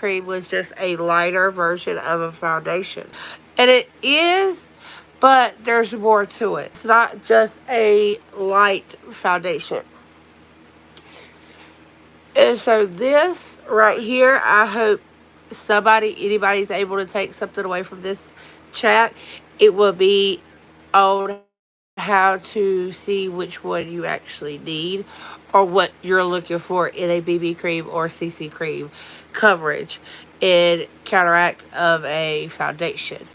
cream was just a lighter version of a foundation. And it is, but there's more to it. It's not just a light foundation. And so this right here, I hope anybody's able to take something away from this chat. It will be on how to see which one you actually need or what you're looking for in a BB cream or CC cream coverage in counteract of a foundation.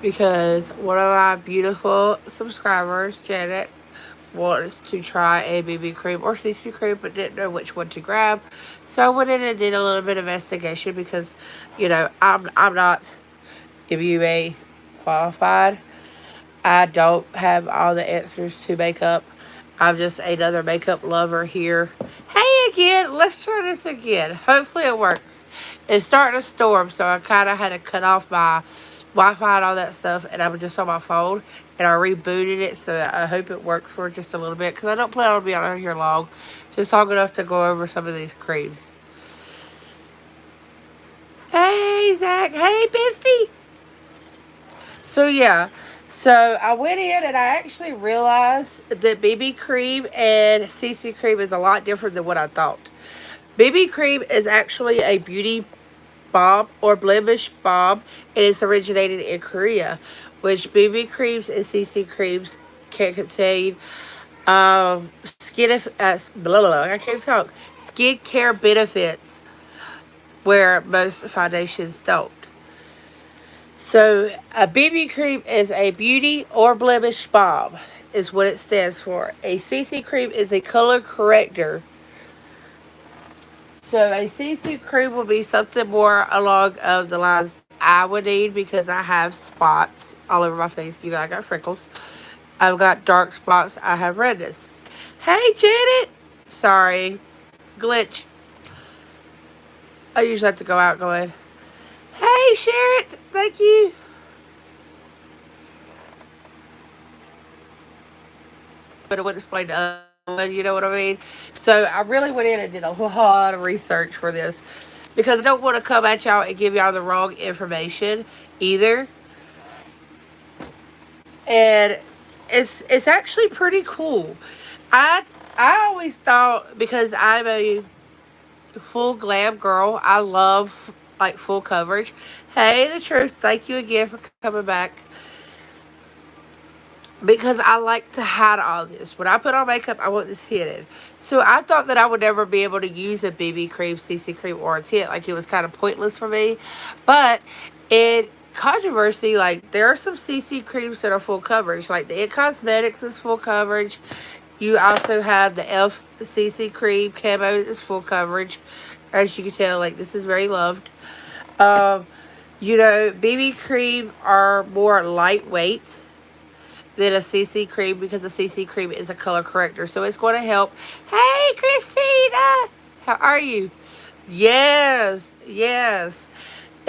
Because one of my beautiful subscribers, Janet, wants to try a BB cream or CC cream but didn't know which one to grab. So I went in and did a little bit of investigation because, I'm not MUA qualified. I don't have all the answers to makeup. I'm just another makeup lover here. Hey again, let's try this again. Hopefully it works. It's starting to storm, so I kind of had to cut off my Wi-Fi and all that stuff, and I was just on my phone, and I rebooted it, so I hope it works for just a little bit, because I don't plan on being on here long, just long enough to go over some of these creams. Hey, Zach. Hey, Misty. So, yeah. So, I went in and I actually realized that BB cream and CC cream is a lot different than what I thought. BB cream is actually a beauty balm or blemish balm, and it's originated in Korea, which BB creams and CC creams can contain I can't talk, skin care benefits where most foundations don't. So a BB cream is a beauty or blemish balm is what it stands for. A CC cream is a color corrector. So a CC cream will be something more along of the lines I would need because I have spots all over my face. I got freckles. I've got dark spots. I have redness. Hey, Janet. Sorry. Glitch. I usually have to go out going, hey, Sharon. Thank you. But it would explain to one, you know what I mean? So I really went in and did a lot of research for this because I don't want to come at y'all and give y'all the wrong information either. And it's actually pretty cool. I always thought, because I'm a full glam girl, I love like full coverage. Hey, the truth, thank you again for coming back. Because I like to hide all this. When I put on makeup, I want this hidden. So I thought that I would never be able to use a BB cream, CC cream, or a tint. Like, it was kind of pointless for me. But in controversy, like, there are some CC creams that are full coverage. Like, the It Cosmetics is full coverage. You also have the Elf CC cream. Camo is full coverage. As you can tell, like, this is very loved. BB cream are more lightweight than a CC cream because the CC cream is a color corrector. So it's going to help. Hey, Christina! How are you? Yes, yes.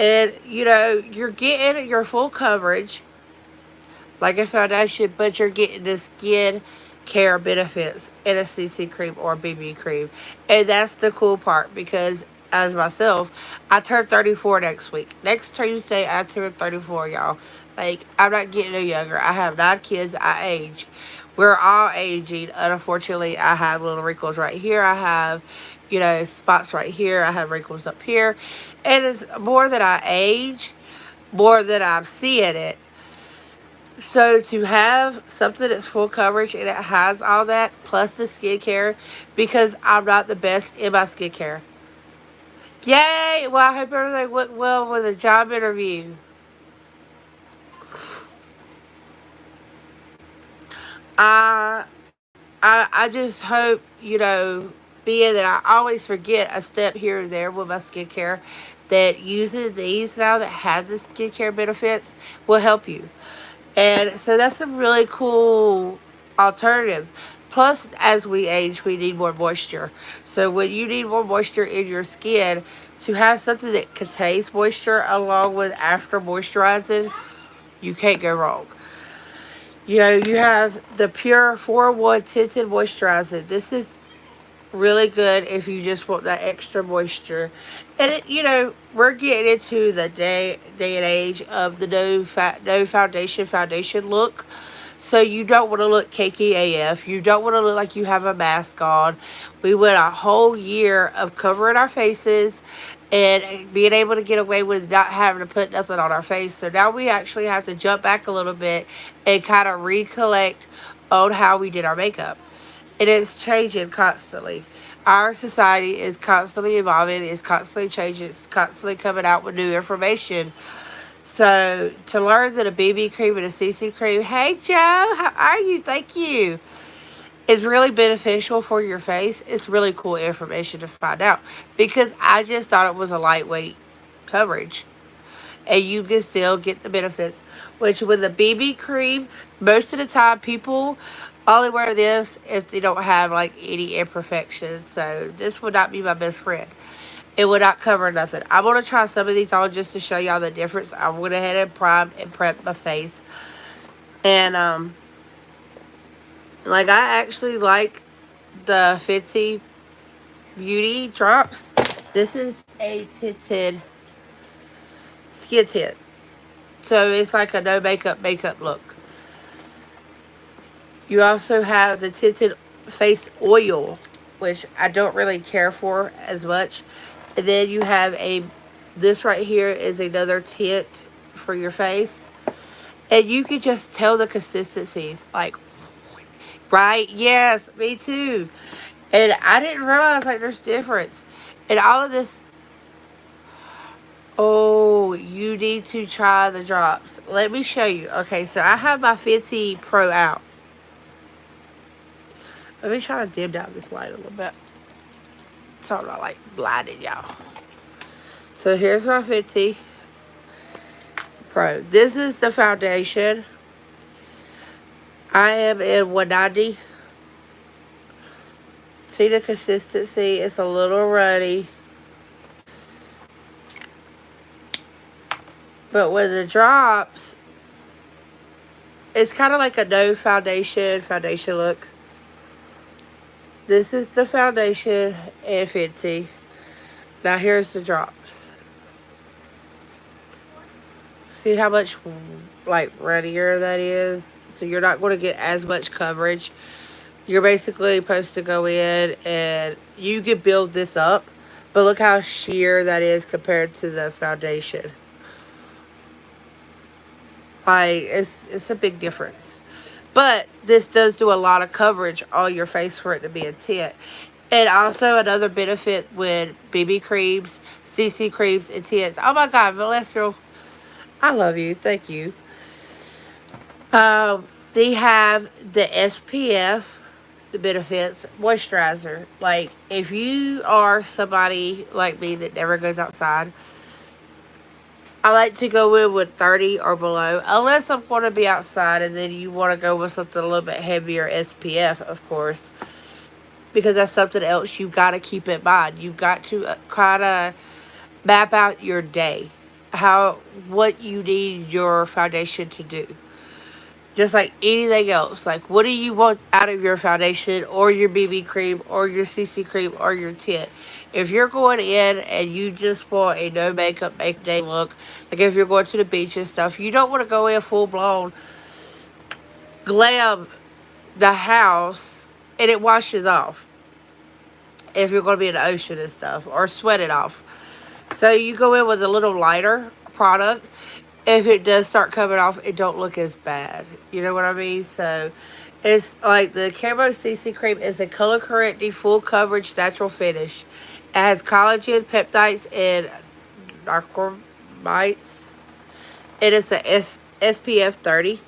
And, you're getting your full coverage like a foundation, but you're getting the skin care benefits in a CC cream or BB cream. And that's the cool part because as myself, I turn 34 next week. Next Tuesday, I turn 34, y'all. Like, I'm not getting no younger. I have 9 kids. I age. We're all aging. Unfortunately, I have little wrinkles right here. I have, spots right here. I have wrinkles up here. And it's more that I age, more that I'm seeing it. So to have something that's full coverage and it has all that, plus the skincare, because I'm not the best in my skincare. Yay! Well, I hope everything went well with the job interview. I I just hope, being that I always forget a step here and there with my skincare, that using these now that have the skincare benefits will help you. And so that's a really cool alternative. Plus, as we age, we need more moisture. So when you need more moisture in your skin, to have something that contains moisture along with after moisturizing, you can't go wrong. You know, you have the Pure 4-in-1 Tinted Moisturizer. This is really good if you just want that extra moisture. And it, you know, we're getting into the day and age of the no foundation look. So you don't want to look cakey AF. You don't want to look like you have a mask on. We went a whole year of covering our faces and being able to get away with not having to put nothing on our face. So now we actually have to jump back a little bit and kind of recollect on how we did our makeup. It is changing constantly. Our society is constantly evolving, it's constantly changing, it's constantly coming out with new information. So to learn that a BB cream and a CC cream, hey Joe, how are you? Thank you. Is really beneficial for your face. It's really cool information to find out because I just thought it was a lightweight coverage and you can still get the benefits. Which with a BB cream, most of the time people only wear this if they don't have like any imperfections. So this would not be my best friend. It would not cover nothing. I'm going to try some of these on just to show y'all the difference. I went ahead and primed and prepped my face. And, like, I actually like the Fenty Beauty drops. This is a tinted skin tint. So, it's like a no makeup look. You also have the tinted face oil, which I don't really care for as much. And then you have this right here is another tint for your face. And you can just tell the consistencies. Like, right? Yes, me too. And I didn't realize, like, there's difference. And all of this, oh, you need to try the drops. Let me show you. Okay, so I have my Fenty Pro out. Let me try to dim down this light a little bit, so I'm not, like, blinding y'all. So here's my Fenty Pro. This is the foundation. I am in 190. See the consistency? It's a little runny. But with the drops, it's kind of like a no foundation look. This is the foundation and Fenty. Now here's the drops. See how much, like, runnier that is? So you're not going to get as much coverage. You're basically supposed to go in and you can build this up. But look how sheer that is compared to the foundation. Like, it's a big difference. But this does do a lot of coverage on your face for it to be a tint. And also another benefit with BB creams, CC creams, and tints. Oh my God, Celestial, I love you. Thank you. They have the SPF, the benefits, moisturizer. Like, if you are somebody like me that never goes outside, I like to go in with 30 or below, unless I'm going to be outside, and then you want to go with something a little bit heavier, SPF, of course, because that's something else you got to keep in mind. You got to kind of map out your day, what you need your foundation to do. Just like anything else. Like, what do you want out of your foundation or your BB cream or your CC cream or your tint? If you're going in and you just want a no makeup, make day look, like if you're going to the beach and stuff, you don't want to go in full blown glam the house and it washes off. If you're going to be in the ocean and stuff, or sweat it off. So you go in with a little lighter product. If it does start coming off, it don't look as bad. You know what I mean? So, it's like the Camo CC Cream is a color correcting, full coverage, natural finish. It has collagen, peptides, and narcomites. It is a SPF 30.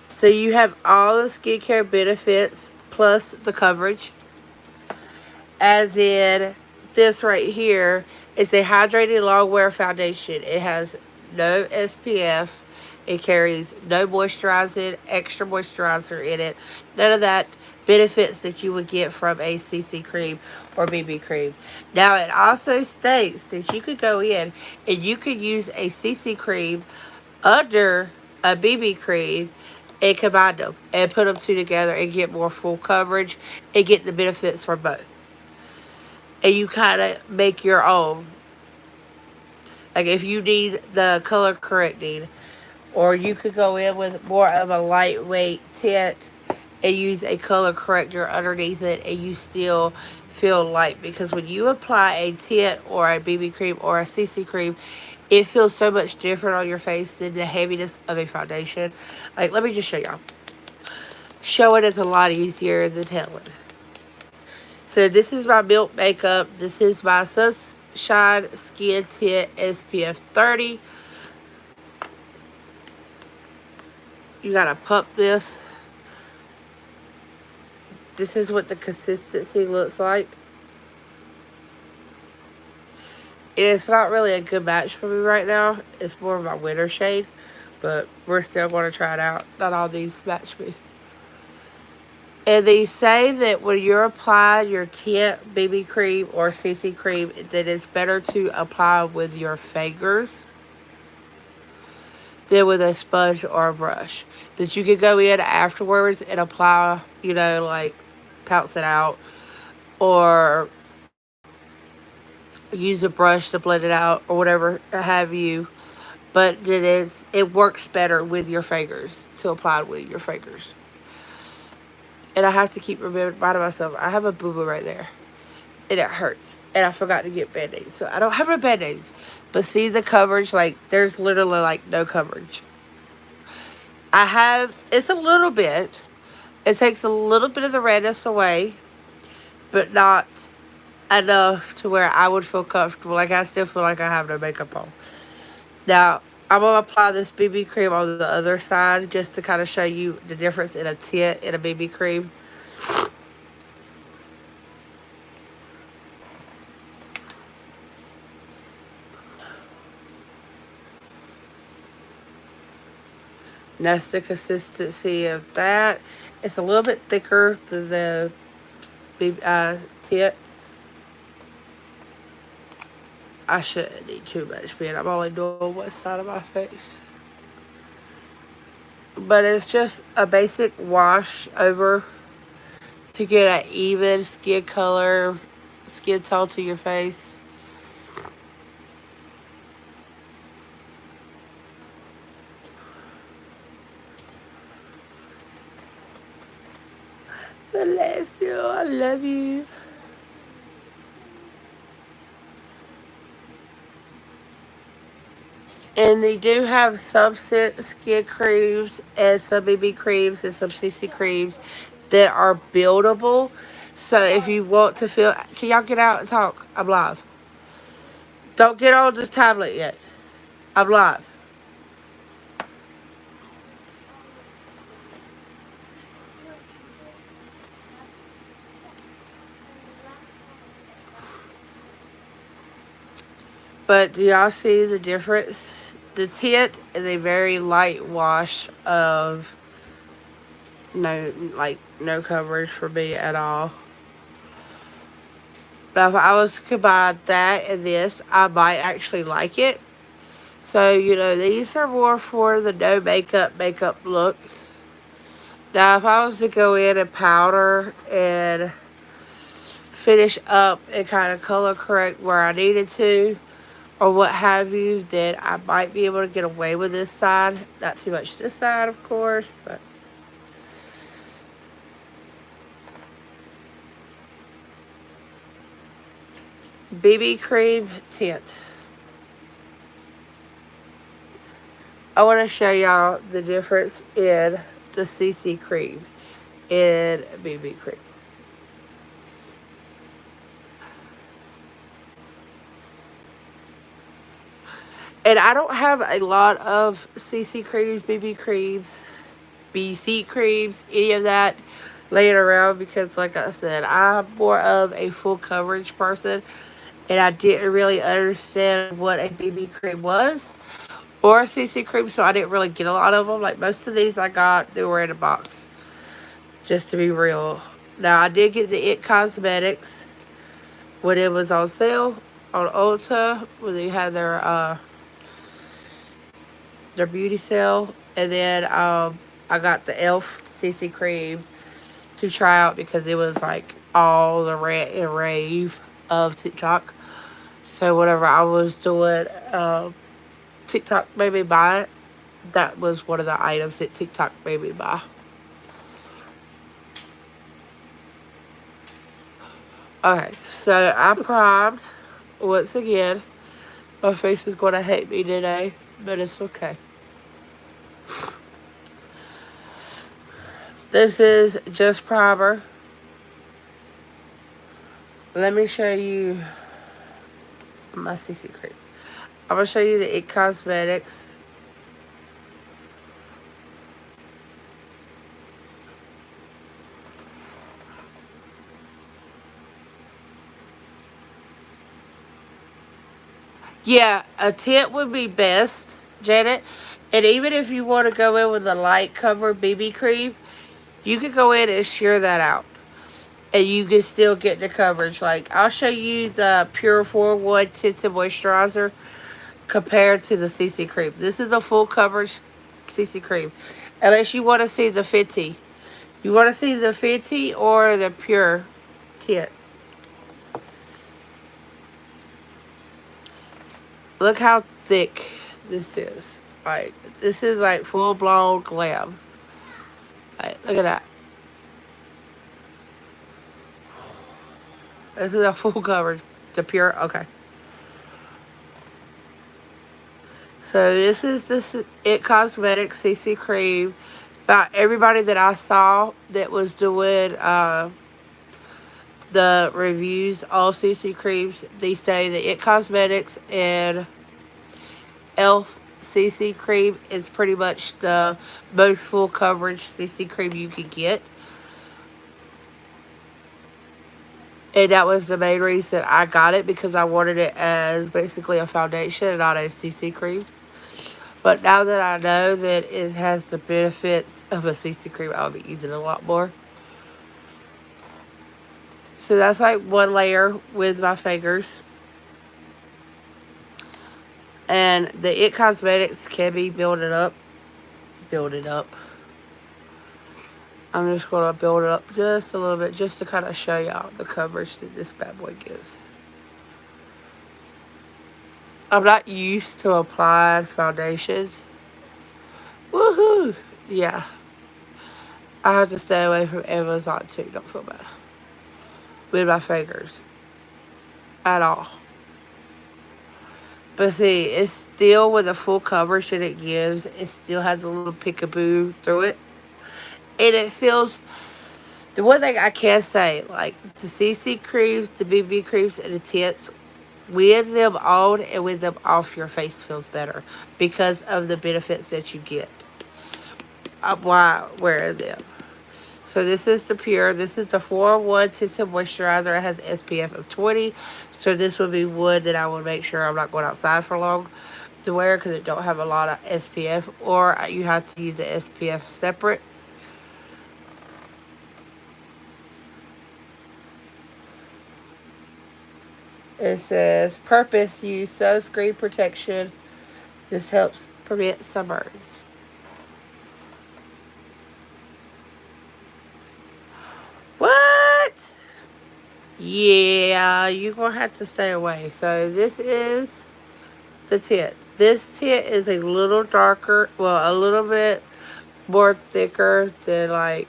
So, you have all the skincare benefits plus the coverage. As in, this right here is a hydrating long wear foundation. It has no SPF. It carries no moisturizing, extra moisturizer in it. None of that benefits that you would get from a CC cream or BB cream. Now, it also states that you could go in and you could use a CC cream under a BB cream and combine them and put them two together and get more full coverage and get the benefits from both. And you kind of make your own. Like if you need the color correcting, or you could go in with more of a lightweight tint and use a color corrector underneath it, and you still feel light. Because when you apply a tint or a BB cream or a CC cream, it feels so much different on your face than the heaviness of a foundation. Like, let me just show y'all. Showing is a lot easier than telling. So this is my Milk Makeup. This is my Sunshine Skin Tint SPF 30. You gotta pump this. This is what the consistency looks like. It's not really a good match for me right now. It's more of my winter shade, but we're still going to try it out. Not all these match me. And they say that when you're applying your tint, BB cream, or CC cream, that it's better to apply with your fingers than with a sponge or a brush. That you could go in afterwards and apply, you know, like pounce it out, or use a brush to blend it out, or whatever have you. But it works better with your fingers, to apply with your fingers. And I have to keep reminding myself, I have a boo-boo right there. And it hurts. And I forgot to get Band-Aids. So I don't have my Band-Aids. But see the coverage? Like, there's literally, like, no coverage. It's a little bit. It takes a little bit of the redness away. But not enough to where I would feel comfortable. Like, I still feel like I have no makeup on. Now, I'm going to apply this BB cream on the other side just to kind of show you the difference in a tint and a BB cream. And that's the consistency of that. It's a little bit thicker than the tint. I shouldn't need too much, man. I'm only doing one side of my face. But it's just a basic wash over to get an even skin color, skin tone to your face. Bless you. I love you. And they do have some skin creams and some BB creams and some CC creams that are buildable. So if you want to feel... Can y'all get out and talk? I'm live. Don't get on the tablet yet. I'm live. But do y'all see the difference? The tint is a very light wash of no coverage for me at all. Now if I was to combine that and this, I might actually like it. So, you know, these are more for the no makeup looks. Now if I was to go in and powder and finish up and kind of color correct where I needed to, or what have you, then I might be able to get away with this side. Not too much this side, of course, but... BB cream tint. I want to show y'all the difference in the CC cream and BB cream. And I don't have a lot of CC creams, BB creams, BC creams, any of that laying around because, like I said, I'm more of a full coverage person. And I didn't really understand what a BB cream was or a CC cream, so I didn't really get a lot of them. Like most of these I got, they were in a box. Just to be real. Now, I did get the It Cosmetics when it was on sale on Ulta, when they had their beauty sale. And then I got the e.l.f. CC cream to try out because it was like all the rant and rave of TikTok. So whenever I was doing TikTok made me buy it, that was one of the items that TikTok made me buy. Okay, so I primed once again. My face is going to hate me today, but it's okay. This is just primer. Let me show you my CC cream. I'm going to show you the IT Cosmetics. Yeah, a tint would be best, Janet. And even if you want to go in with a light cover BB cream, you could go in and shear that out. And you can still get the coverage. Like, I'll show you the Pure 4-1 Tinted Moisturizer compared to the CC cream. This is a full coverage CC cream. Unless you want to see the Fenty. You want to see the Fenty or the Pure tint. Look how thick this is. Like, this is like full blown glam. Like, look at that. This is a full coverage. The Pure, okay. So this is this IT Cosmetics CC cream. About everybody that I saw that was doing the reviews, all CC creams, they say the IT Cosmetics and e.l.f. CC cream is pretty much the most full coverage CC cream you could get. And that was the main reason I got it, because I wanted it as basically a foundation and not a CC cream. But now that I know that it has the benefits of a CC cream, I'll be using it a lot more. So that's like one layer with my fingers. And the IT Cosmetics can be building up. Build it up. I'm just going to build it up just a little bit just to kind of show y'all the coverage that this bad boy gives. I'm not used to applying foundations. Woohoo! Yeah. I have to stay away from Amazon too. Don't feel bad. With my fingers. At all. But see, it's still with the full coverage that it gives. It still has a little peekaboo through it. And it feels... The one thing I can say, like the CC creams, the BB creams, and the tints, with them on and with them off, your face feels better because of the benefits that you get while wearing them. So this is the Pure. This is the 4-in-1 Tinted Moisturizer. It has SPF of 20. So this would be wood that I would make sure I'm not going outside for long to wear, because it don't have a lot of SPF. Or you have to use the SPF separate. It says, purpose, use sunscreen protection. This helps prevent sunburns. What? Yeah, you're going to have to stay away. So this is the tint. This tint is a little darker, well, a little bit more thicker than like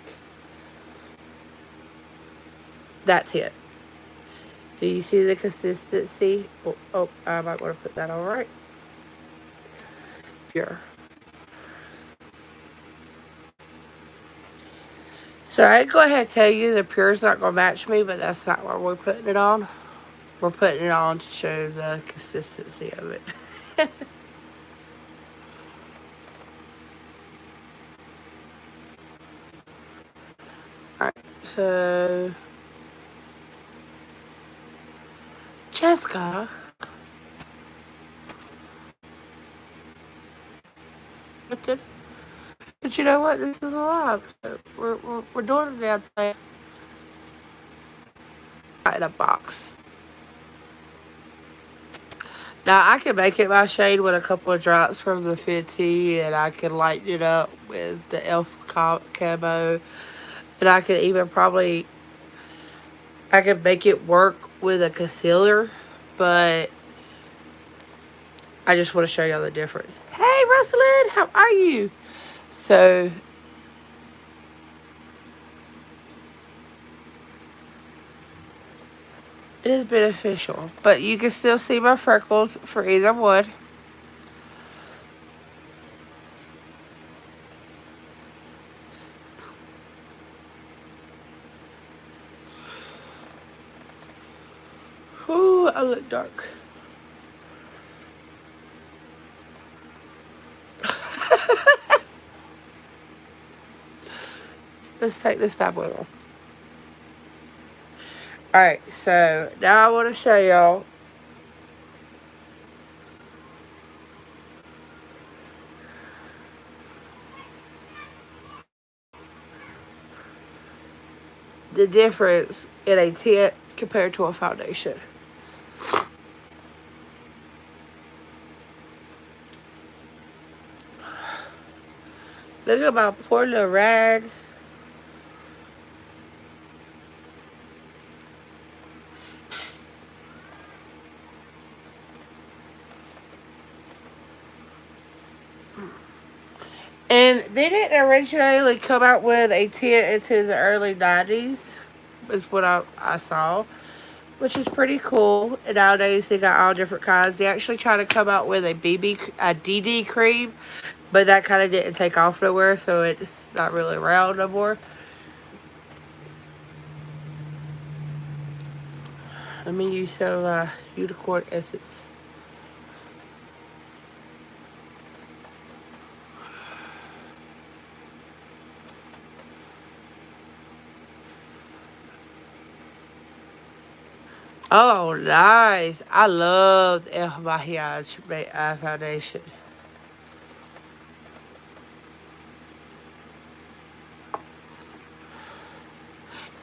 that tint. Do you see the consistency? Oh, I might want to put that on right. Pure. So I go ahead and tell you the Pure's not going to match me, but that's not why we're putting it on. We're putting it on to show the consistency of it. Alright, so... Jessica... But you know what? This is alive. So we're doing a damn thing. In a box. Now, I can make it my shade with a couple of drops from the Fenty, and I can lighten it up with the camo. And I could even probably, I could make it work with a concealer, but I just want to show y'all the difference. Hey, Rosalind, how are you? So, it is beneficial, but you can still see my freckles for either one. Ooh, I look dark. Let's take this bad boy off. Alright, so now I want to show y'all the difference in a tint compared to a foundation. Look at my poor little rag. And they didn't originally come out with a tint into the early 90s, is what I saw, which is pretty cool. And nowadays they got all different kinds. They actually try to come out with a DD cream, but that kind of didn't take off nowhere, so it's not really around no more. Let me use some unicorn essence. Oh, nice. I love the El Makiage eye foundation.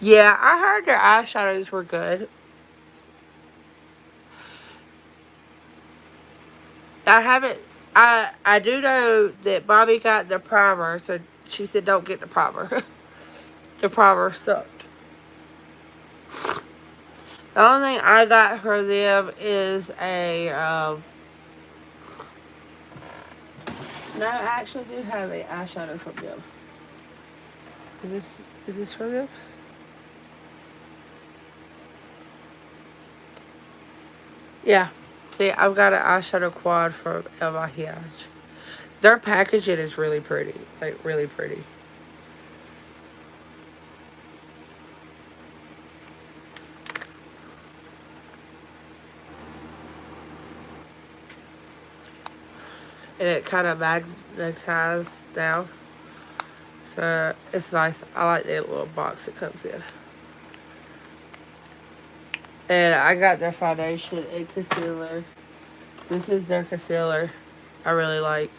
Yeah, I heard their eyeshadows were good. I haven't. I do know that Bobby got the primer, so she said don't get the primer. The primer sucked. The only thing I got for them is a no, I actually do have a eyeshadow from them. Is this from them? Yeah. See, I've got an eyeshadow quad from El Makiage. Their packaging is really pretty. Like, really pretty. And it kind of magnetized down. So, it's nice. I like the little box it comes in. And I got their foundation and concealer. This is their concealer. I really like.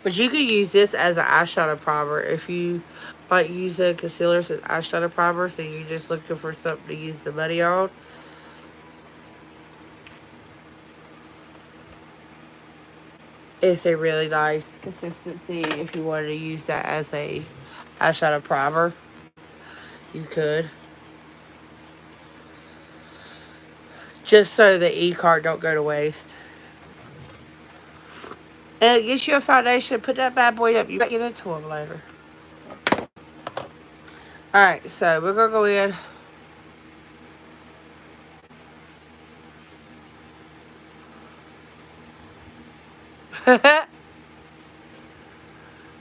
But you could use this as an eyeshadow primer if you might use a concealer as eyeshadow primer, so you're just looking for something to use the money on. It's a really nice consistency. If you wanted to use that as a eyeshadow primer, you could. Just so the e-card don't go to waste. And it gets you a foundation. Put that bad boy up. You might get into them later. Alright, so we're going to go in.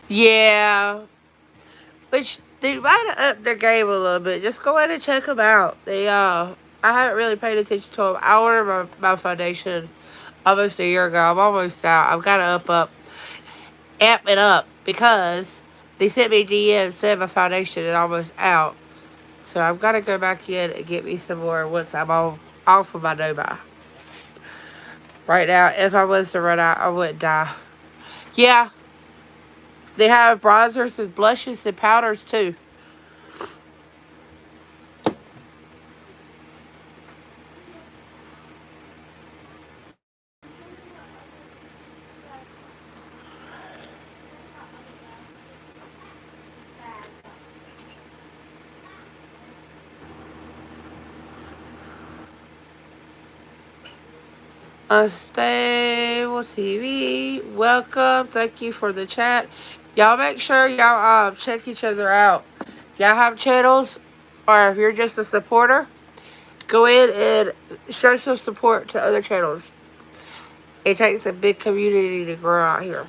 Yeah. Which they might have upped their game a little bit. Just go ahead and check them out. I haven't really paid attention to them. I ordered my foundation almost a year ago. I'm almost out. I've got to amp it up because they sent me DM said my foundation is almost out. So I've got to go back in and get me some more once I'm off of my no-buy. Right now, if I was to run out, I wouldn't die. Yeah, they have bronzers and blushes and powders too. Unstable TV. Welcome. Thank you for the chat. Y'all make sure y'all check each other out. Y'all have channels, or if you're just a supporter, go in and show some support to other channels. It takes a big community to grow out here.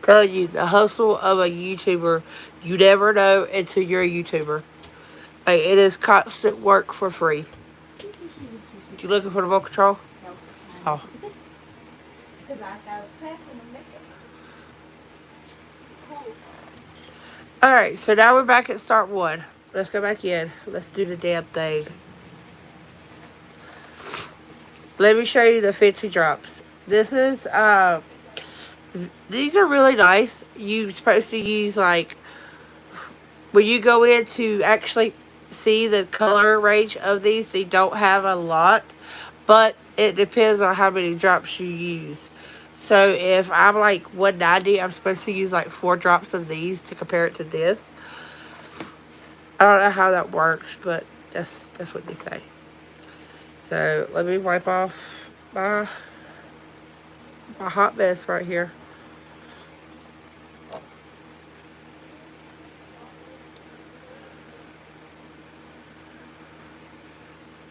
Tell you, the hustle of a YouTuber, you never know until you're a YouTuber. Like, it is constant work for free. You looking for the remote control? No. Oh. Because I got a pack in the makeup. Alright, so now we're back at start one. Let's go back in. Let's do the damn thing. Let me show you the fancy drops. This is, these are really nice. You're supposed to use, like, when you go in to actually see the color range of these, they don't have a lot, but it depends on how many drops you use. So if I'm like 190, I'm supposed to use like 4 drops of these to compare it to this. I don't know how that works, but that's what they say. So let me wipe off my hot mess right here.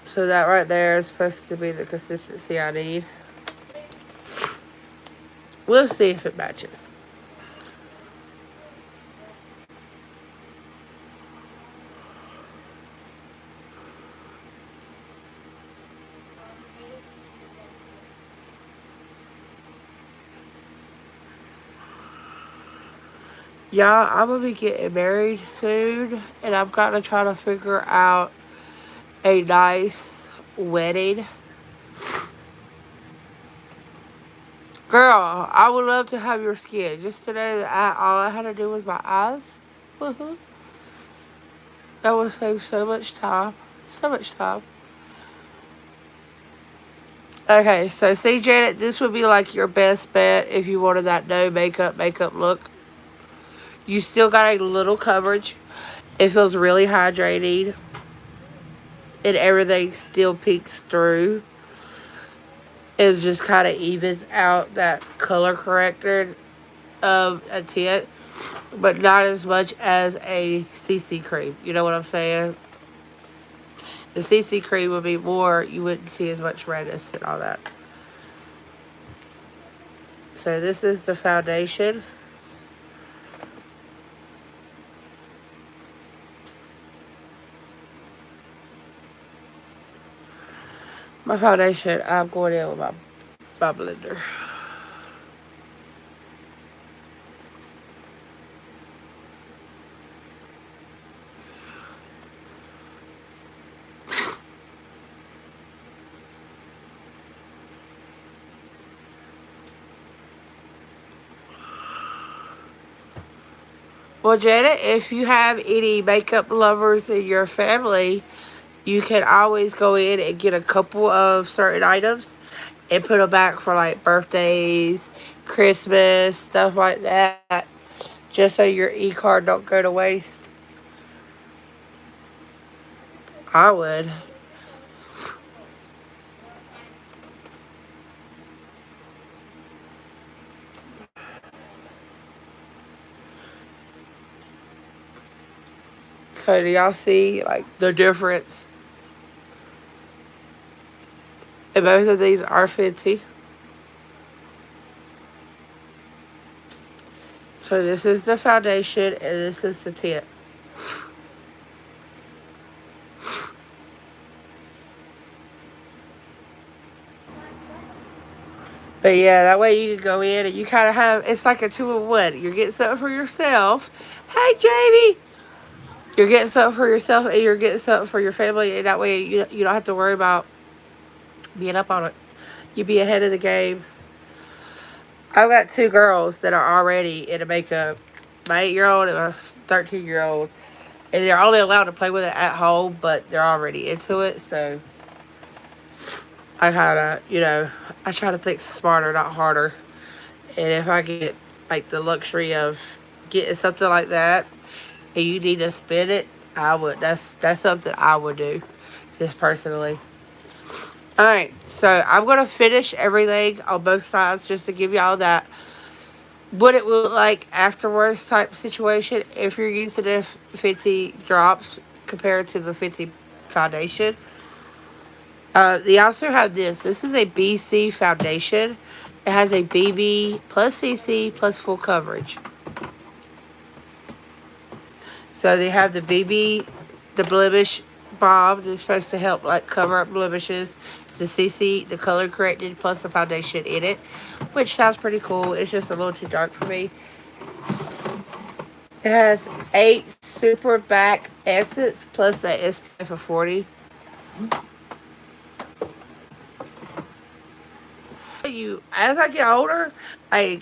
So that right there is supposed to be the consistency I need. We'll see if it matches. Y'all, I'm gonna be getting married soon, and I've got to try to figure out a nice wedding. Girl, I would love to have your skin. Just today, all I had to do was my eyes. Woohoo. That would save so much time. So much time. Okay, so see, Janet, this would be like your best bet if you wanted that no makeup look. You still got a little coverage. It feels really hydrating. And everything still peeks through. It just kind of evens out that color corrector of a tint. But not as much as a CC cream. You know what I'm saying? The CC cream would be more, you wouldn't see as much redness and all that. So this is the foundation. My foundation, I'm going in with my blender. Well, Janet, if you have any makeup lovers in your family, you can always go in and get a couple of certain items and put them back for like birthdays, Christmas, stuff like that. Just so your e-card don't go to waste. I would. So do y'all see like the difference? And both of these are Fenty. So this is the foundation and this is the tint. But yeah, that way you can go in and you kind of have, it's like a 2-in-1. You're getting something for yourself. Hey, Jamie! You're getting something for yourself and you're getting something for your family. And that way you don't have to worry about being up on it. You be ahead of the game. I've got 2 girls that are already into makeup. My 8-year-old and my 13-year-old. And they're only allowed to play with it at home, but they're already into it. So I kind of, I try to think smarter, not harder. And if I get like the luxury of getting something like that and you need to spend it, I would. That's something I would do, just personally. Alright, so I'm going to finish everything on both sides just to give y'all that what it will look like afterwards type situation if you're using the 50 drops compared to the 50 foundation. They also have this. This is a BC foundation. It has a BB plus CC plus full coverage. So they have the BB, the blemish balm that's supposed to help like cover up blemishes. The CC, the color corrected, plus the foundation in it, which sounds pretty cool. It's just a little too dark for me. It has 8 super back essence plus a SPF of 40. As I get older, I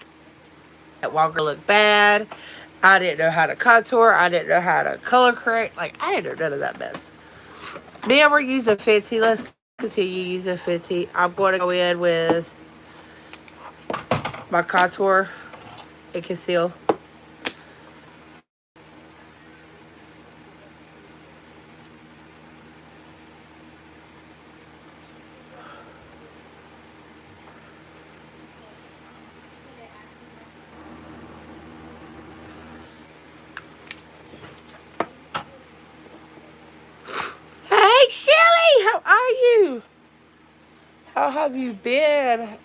Walker look bad. I didn't know how to contour. I didn't know how to color correct. Like, I didn't know none of that mess. Now we're using 50. Let's continue using 50. I'm going to go in with my contour and conceal. Hey, Shelly! How are you? How have you been?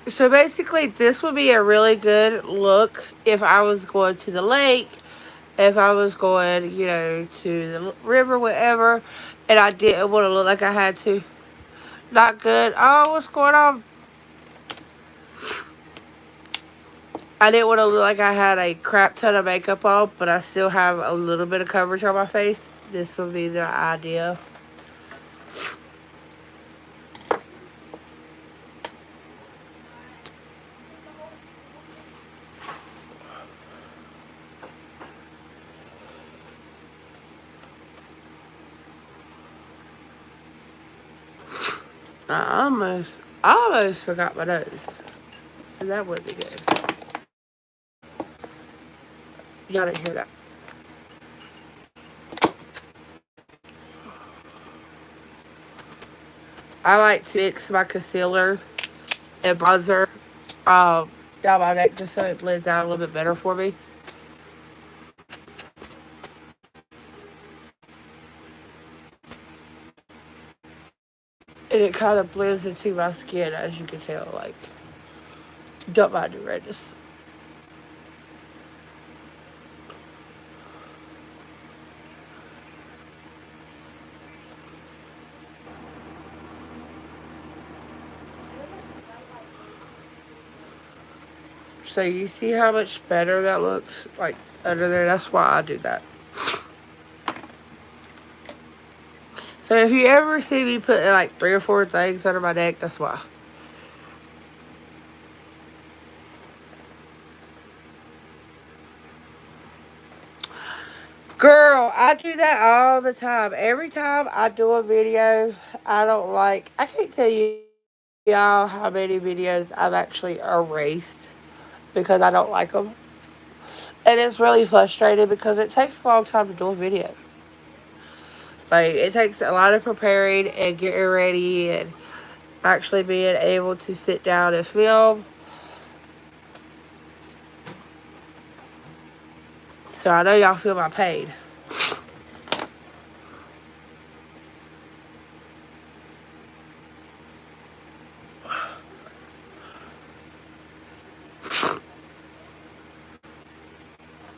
So basically, this would be a really good look if I was going to the lake, if I was going, to the river, whatever, and I didn't want to look like I had to. Not good. Oh, what's going on? I didn't want to look like I had a crap ton of makeup on, but I still have a little bit of coverage on my face. This would be the idea. I almost forgot my nose. And that wouldn't be good. Y'all didn't hear that. I like to mix my concealer and bronzer down my neck just so it blends out a little bit better for me. And it kind of blends into my skin, as you can tell. Like, don't mind the redness. So you see how much better that looks, like, under there? That's why I do that. So if you ever see me putting like 3 or 4 things under my neck, that's why. Girl, I do that all the time. Every time I do a video, I can't tell y'all how many videos I've actually erased because I don't like them. And it's really frustrating because it takes a long time to do a video. Like, it takes a lot of preparing and getting ready and actually being able to sit down and film. So I know y'all feel my pain.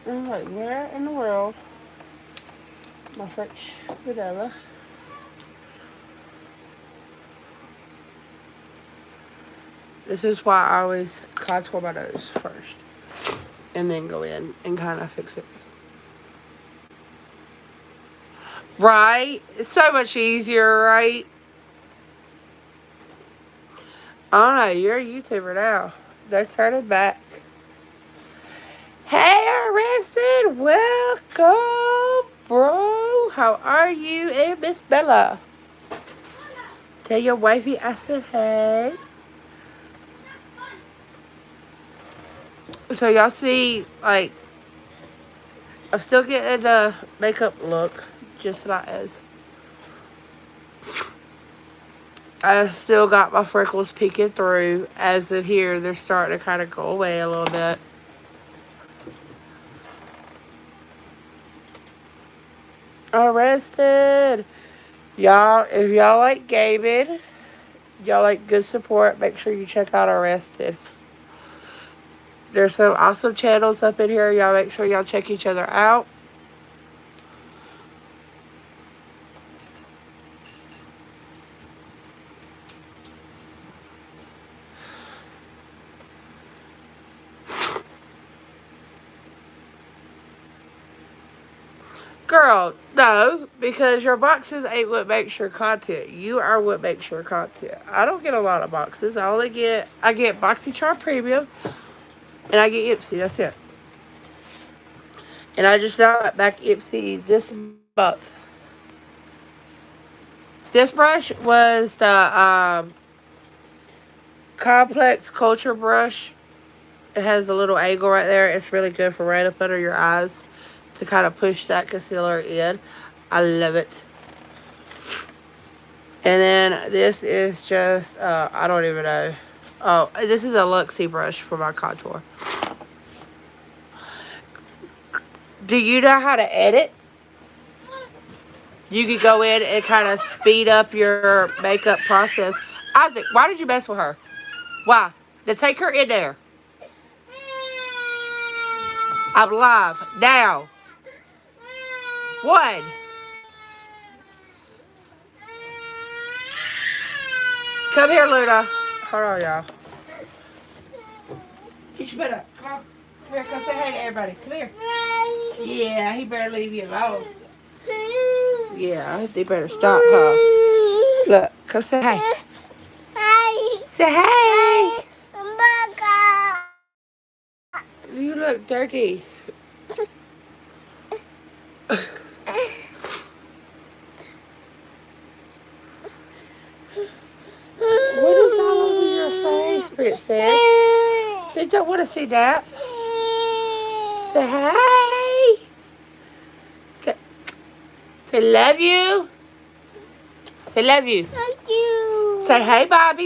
I'm like, where in the world? My French vanilla. This is why I always contour my nose first. And then go in and kind of fix it. Right? It's so much easier, right? I don't know. You're a YouTuber now. Don't turn it back. Hey, Arrested. Welcome, bro. How are you? Hey, Miss Bella. Tell your wifey I said hey. So y'all see, like, I'm still getting the makeup look, just not as. I still got my freckles peeking through. As in here, they're starting to kind of go away a little bit. Arrested. Y'all, if y'all like gaming, y'all like good support, make sure you check out Arrested. There's some awesome channels up in here. Y'all make sure y'all check each other out. Girl, no, because your boxes ain't what makes your content. You are what makes your content. I don't get a lot of boxes. I get BoxyCharm Premium, and I get Ipsy. That's it. And I just got back Ipsy this month. This brush was the Complex Culture brush. It has a little angle right there. It's really good for right up under your eyes to kind of push that concealer in. I love it. And then this is just, I don't even know. Oh, this is a Luxie brush for my contour. Do you know how to edit? You could go in and kind of speed up your makeup process. Isaac, why did you mess with her? Why? Now take her in there. I'm live. Now. One. Come here, Luna. Hold on, y'all. Get your butt up. Come on. Come here. Come say hey to everybody. Come here. Yeah, he better leave you alone. Yeah, they better stop, huh? Look, come say hey. Hi. Say hey. Hi. You look dirty. What is all over your face, princess? They don't want to see that. Say hey. Say love you. Say love you. Thank you. Say hey, Bobby.